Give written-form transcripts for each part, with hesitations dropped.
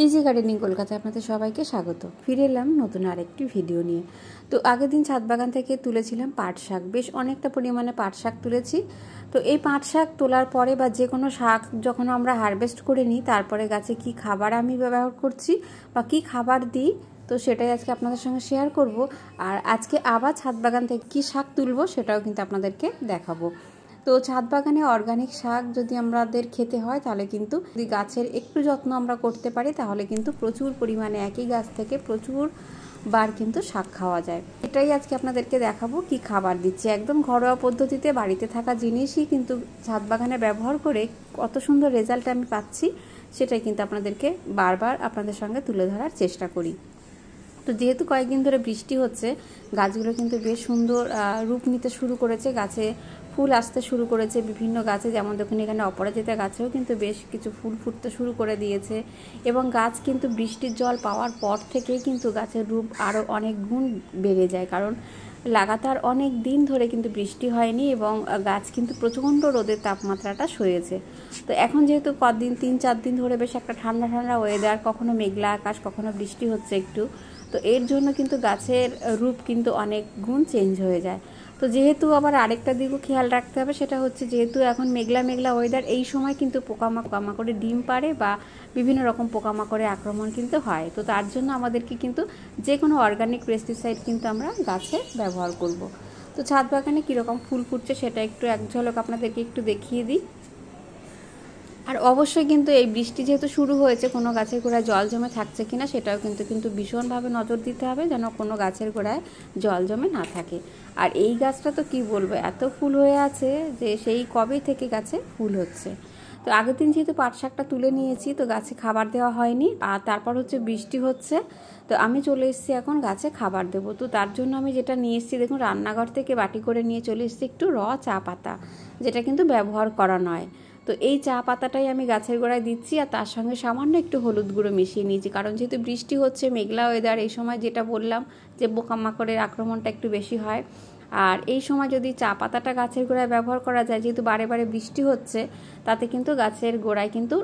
Easy gardening কলকাতায় আপনাদের সবাইকে স্বাগত। ফিরে এলাম নতুন আরেকটি ভিডিও নিয়ে। তো আগের দিন ছাদ বাগান থেকে তুলেছিলাম পাট শাক, বেশ অনেকটা পরিমাণে পাট শাক তুলেছি। তো এই পাট শাক তোলার পরে বা যে কোনো শাক যখন আমরা হারভেস্ট করে নিই, তারপরে গাছে কি খাবার আমি ব্যবহার করছি বা কি খাবার দিই, তো সেটাই আজকে আপনাদের সঙ্গে শেয়ার করব। আর আজকে আবার ছাদ বাগান থেকে কী শাক তুলবো সেটাও কিন্তু আপনাদেরকে দেখাবো। তো ছাদ বাগানে অর্গানিক শাক যদি আমাদের খেতে হয়, তাহলে কিন্তু যদি গাছের একটু যত্ন আমরা করতে পারি, তাহলে কিন্তু প্রচুর পরিমাণে একই গাছ থেকে প্রচুর বার কিন্তু শাক খাওয়া যায়। এটাই আজকে আপনাদেরকে দেখাবো কি খাবার দিচ্ছি। একদম ঘরোয়া পদ্ধতিতে বাড়িতে থাকা জিনিসই কিন্তু ছাদ বাগানে ব্যবহার করে কত সুন্দর রেজাল্ট আমি পাচ্ছি, সেটাই কিন্তু আপনাদেরকে বারবার আপনাদের সঙ্গে তুলে ধরার চেষ্টা করি। তো যেহেতু কয়েকদিন ধরে বৃষ্টি হচ্ছে, গাছগুলো কিন্তু বেশ সুন্দর রূপ নিতে শুরু করেছে, গাছে ফুল আসতে শুরু করেছে বিভিন্ন গাছে। যেমন দেখুন এখানে অপরাজিতা গাছেও কিন্তু বেশ কিছু ফুল ফুটতে শুরু করে দিয়েছে, এবং গাছ কিন্তু বৃষ্টির জল পাওয়ার পর থেকেই কিন্তু গাছের রূপ আরও অনেক গুণ বেড়ে যায়, কারণ লাগাতার অনেক দিন ধরে কিন্তু বৃষ্টি হয়নি এবং গাছ কিন্তু প্রচণ্ড রোদের তাপমাত্রাটা সয়েছে। তো এখন যেহেতু কদিন 3-4 দিন ধরে বেশ একটা ঠান্ডা ঠান্ডা ওয়েদার, কখনো মেঘলা আকাশ কখনো বৃষ্টি হচ্ছে একটু, তো এর জন্য কিন্তু গাছের রূপ কিন্তু অনেক গুণ চেঞ্জ হয়ে যায়। তো যেহেতু আবার আরেকটা দিকও খেয়াল রাখতে হবে, সেটা হচ্ছে যেহেতু এখন মেঘলা মেঘলা ওয়েদার, এই সময় কিন্তু পোকামাকড়ে ডিম পাড়ে বা বিভিন্ন রকম পোকামাকড়ে আক্রমণ কিন্তু হয়। তো তার জন্য আমাদেরকে কিন্তু যে কোনো অর্গানিক পেস্টিসাইড কিন্তু আমরা গাছে ব্যবহার করব। তো ছাদ বাগানে কীরকম ফুল ফুটছে সেটা একটু এক ঝলক আপনাদেরকে একটু দেখিয়ে দিই। আর অবশ্যই কিন্তু এই বৃষ্টি যেহেতু শুরু হয়েছে, কোনো গাছের গোড়ায় জল জমে থাকছে কিনা সেটাও কিন্তু ভীষণভাবে নজর দিতে হবে, যেন কোনো গাছের গোড়ায় জল জমে না থাকে। আর এই গাছটা তো কি বলবো, এত ফুল হয়ে আছে যে সেই কবে থেকে গাছে ফুল হচ্ছে। তো আগের দিন যেহেতু পাট শাকটা তুলে নিয়েছি, তো গাছে খাবার দেওয়া হয়নি, আর তারপর হচ্ছে বৃষ্টি হচ্ছে, তো আমি চলে এসেছি এখন গাছে খাবার দেবো। তো তার জন্য আমি যেটা নিয়ে এসেছি দেখুন, রান্নাঘর থেকে বাটি করে নিয়ে চলে এসেছি একটু চা পাতা, যেটা কিন্তু ব্যবহার করা নয়। তো এই চা পাতাটাই আমি গাছের গোড়ায় দিচ্ছি, আর তার সঙ্গে সামান্য একটু হলুদ গুঁড়ো মিশিয়ে নিয়েছি, কারণ যেহেতু বৃষ্টি হচ্ছে, মেঘলা ওয়েদার, এই সময় যেটা বললাম যে পোকামাকড়ের আক্রমণটা একটু বেশি হয়। আর এই সময় যদি চা পাতাটা গাছের গোড়ায় ব্যবহার করা যায়, যেহেতু বারে বারে বৃষ্টি হচ্ছে, তাতে কিন্তু গাছের গোড়ায় কিন্তু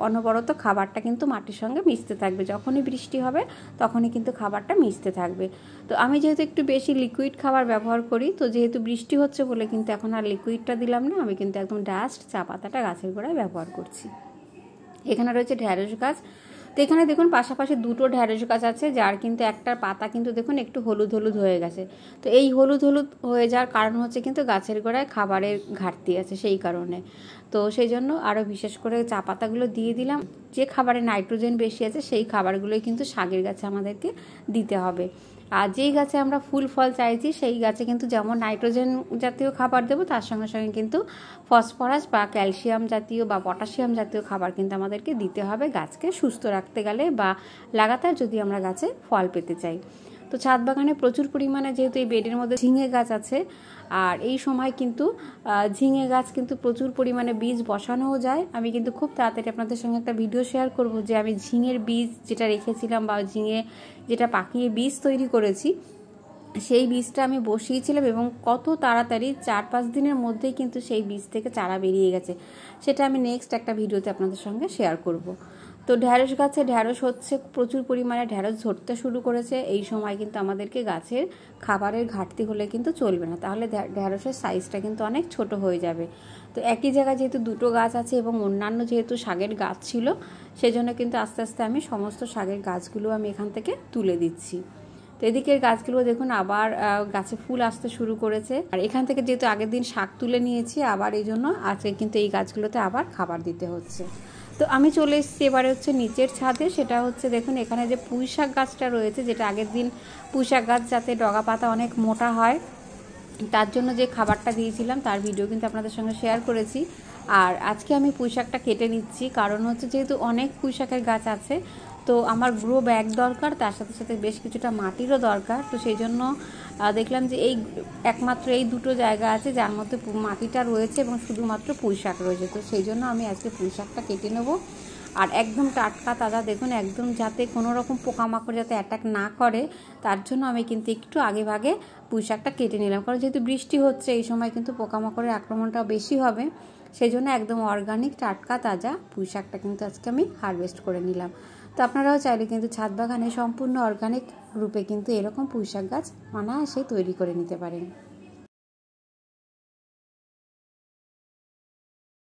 অনবরত খাবারটা কিন্তু মাটির সঙ্গে মিশতে থাকবে। যখনই বৃষ্টি হবে তখনই কিন্তু খাবারটা মিশতে থাকবে। তো আমি যেহেতু একটু বেশি লিকুইড খাবার ব্যবহার করি, তো যেহেতু বৃষ্টি হচ্ছে বলে কিন্তু এখন আর লিকুইডটা দিলাম না, আমি কিন্তু একদম ডাস্ট চা পাতাটা গাছের গোড়ায় ব্যবহার করছি। এখানে রয়েছে ঢ্যাঁড়স গাছ। তো এখানে দেখুন পাশাপাশি দুটো ঢ্যাঁড়স গাছ আছে, যার কিন্তু একটার পাতা কিন্তু দেখুন একটু হলুদ হলুদ হয়ে গেছে। তো এই হলুদ হলুদ হয়ে যাওয়ার কারণ হচ্ছে কিন্তু গাছের গোড়ায় খাবারের ঘাটতি আছে, সেই কারণে। তো সেই জন্য আরও বিশেষ করে চা পাতাগুলো দিয়ে দিলাম। যে খাবারে নাইট্রোজেন বেশি আছে সেই খাবারগুলোই কিন্তু শাকের গাছে আমাদেরকে দিতে হবে। আর যেই গাছে আমরা ফুল ফল চাইছি সেই গাছে কিন্তু যেমন নাইট্রোজেন জাতীয় খাবার দেবো, তার সঙ্গে সঙ্গে কিন্তু ফসফরাস বা ক্যালসিয়াম জাতীয় বা পটাশিয়াম জাতীয় খাবার কিন্তু আমাদেরকে দিতে হবে গাছকে সুস্থ রাখতে গেলে, বা লাগাতার যদি আমরা গাছে ফল পেতে চাই। তো ছাদ বাগানে প্রচুর পরিমাণে যেহেতু এই বেডের মধ্যে ঝিঙে গাছ আছে, আর এই সময় কিন্তু ঝিঙে গাছ কিন্তু প্রচুর পরিমাণে বীজ বসানোও যায়। আমি কিন্তু খুব তাড়াতাড়ি আপনাদের সঙ্গে একটা ভিডিও শেয়ার করব যে আমি ঝিঙের বীজ যেটা রেখেছিলাম বা ঝিঙে যেটা পাকিয়ে বীজ তৈরি করেছি, সেই বীজটা আমি বসিয়েছিলাম এবং কত তাড়াতাড়ি 4-5 দিনের মধ্যেই কিন্তু সেই বীজ থেকে চারা বেরিয়ে গেছে। সেটা আমি নেক্সট একটা ভিডিওতে আপনাদের সঙ্গে শেয়ার করব। তো ঢ্যাঁড়স গাছে ঢ্যাঁড়স হচ্ছে, প্রচুর পরিমাণে ঢ্যাঁড়স ধরতে শুরু করেছে। এই সময় কিন্তু আমাদেরকে গাছের খাবারের ঘাটতি হলে কিন্তু চলবে না, তাহলে ঢ্যাঁড়সের সাইজটা কিন্তু অনেক ছোট হয়ে যাবে। তো একই জায়গায় যেহেতু দুটো গাছ আছে এবং অন্যান্য যেহেতু শাকের গাছ ছিল, সেজন্য কিন্তু আস্তে আস্তে আমি সমস্ত শাকের গাছগুলো আমি এখান থেকে তুলে দিচ্ছি। তো এদিকের গাছগুলো দেখুন আবার গাছে ফুল আসতে শুরু করেছে, আর এখান থেকে যেহেতু আগের দিন শাক তুলে নিয়েছি, আবার এই জন্য আজকে কিন্তু এই গাছগুলোতে আবার খাবার দিতে হচ্ছে। তো আমি চলে এসেছি এবারে হচ্ছে নিচের ছাদে। সেটা হচ্ছে দেখুন এখানে যে পুঁই শাক গাছটা রয়েছে, যেটা আগের দিন পুঁই শাক গাছ যাতে ডগা পাতা অনেক মোটা হয় তার জন্য যে খাবারটা দিয়েছিলাম, তার ভিডিও কিন্তু আপনাদের সঙ্গে শেয়ার করেছি। আর আজকে আমি পুঁই শাকটা কেটে নিচ্ছি, কারণ হচ্ছে যেহেতু অনেক পুঁই শাকের গাছ আছে, তো আমার গ্রো ব্যাগ দরকার, তার সাথে সাথে বেশ কিছুটা মাটিরও দরকার। তো সেই জন্য দেখলাম যে একমাত্র এই দুটো জায়গা আছে যার মধ্যে মাটিটা রয়েছে এবং শুধুমাত্র পুঁই শাক রয়েছে। তো সেই জন্য আমি আজকে পুঁই শাকটা কেটে নেব। আর একদম টাটকা তাজা দেখুন, একদম যাতে কোনো রকম পোকামাকড় যাতে অ্যাটাক না করে, তার জন্য আমি কিন্তু একটু আগে ভাগে পুঁই শাকটা কেটে নিলাম, কারণ যেহেতু বৃষ্টি হচ্ছে এই সময় কিন্তু পোকামাকড়ের আক্রমণটা বেশি হবে। সেই জন্য একদম অর্গানিক টাটকা তাজা পুঁই শাকটা কিন্তু আজকে আমি হারভেস্ট করে নিলাম। তো আপনারাও চাইলে কিন্তু ছাদ বাগানে সম্পূর্ণ অর্গানিক রূপে কিন্তু এরকম পুঁই শাক গাছ অনায়াসেই তৈরি করে নিতে পারেন।